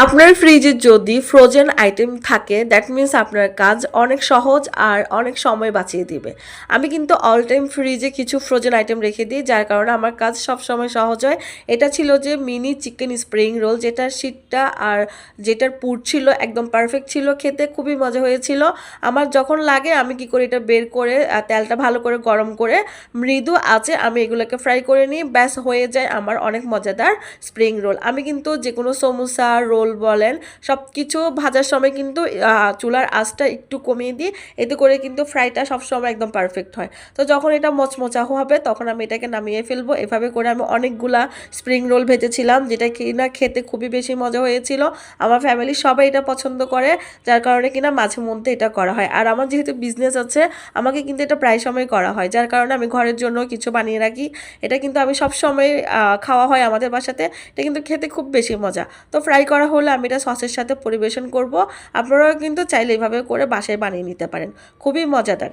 আপনার ফ্রিজে যদি ফ্রোজেন আইটেম থাকে দ্যাট মিন্স আপনার কাজ অনেক সহজ আর অনেক সময় বাঁচিয়ে দিবে। আমি কিন্তু অল টাইম ফ্রিজে কিছু ফ্রোজেন আইটেম রেখে দিই, যার কারণে আমার কাজ সব সময় সহজ হয়। এটা ছিল যে মিনি চিকেন স্প্রিং রোল, যেটার শীতটা আর যেটার পুর ছিল একদম পারফেক্ট ছিল, খেতে খুবই মজা হয়েছিল। আমার যখন লাগে আমি কি করি, এটা বের করে তেলটা ভালো করে গরম করে মৃদু আছে আমি এগুলোকে ফ্রাই করে নিই, ব্যাস হয়ে যায় আমার অনেক মজাদার স্প্রিং রোল। আমি কিন্তু যে কোনো সমোসা রোল বলেন সব কিছু ভাজার সময় কিন্তু চুলার আঁচটা একটু কমিয়ে দিই, এতে করে কিন্তু ফ্রাইটা সবসময় একদম পারফেক্ট হয়। তো যখন এটা মচমচা হবে তখন আমি এটাকে নামিয়ে ফেলবো। এভাবে করে আমি অনেকগুলা স্প্রিং রোল ভেজেছিলাম, যেটা কিনা খেতে খুবই বেশি মজা হয়েছিল। আমার ফ্যামিলি সবাই এটা পছন্দ করে, যার কারণে কিনা মাঝে মধ্যে এটা করা হয়। আর আমার যেহেতু বিজনেস আছে আমাকে কিন্তু এটা প্রায় সময় করা হয়, যার কারণে আমি ঘরের জন্য কিছু বানিয়ে রাখি। এটা কিন্তু আমি সব সময় খাওয়া হয় আমাদের বাসাতে। এটা কিন্তু খেতে খুব বেশি মজা। তো ফ্রাই করা হলে আমি এটা সসের সাথে পরিবেশন করব। আপনারাও কিন্তু চাইলে এইভাবে করে বাসায় বানিয়ে নিতে পারেন, খুবই মজাদার।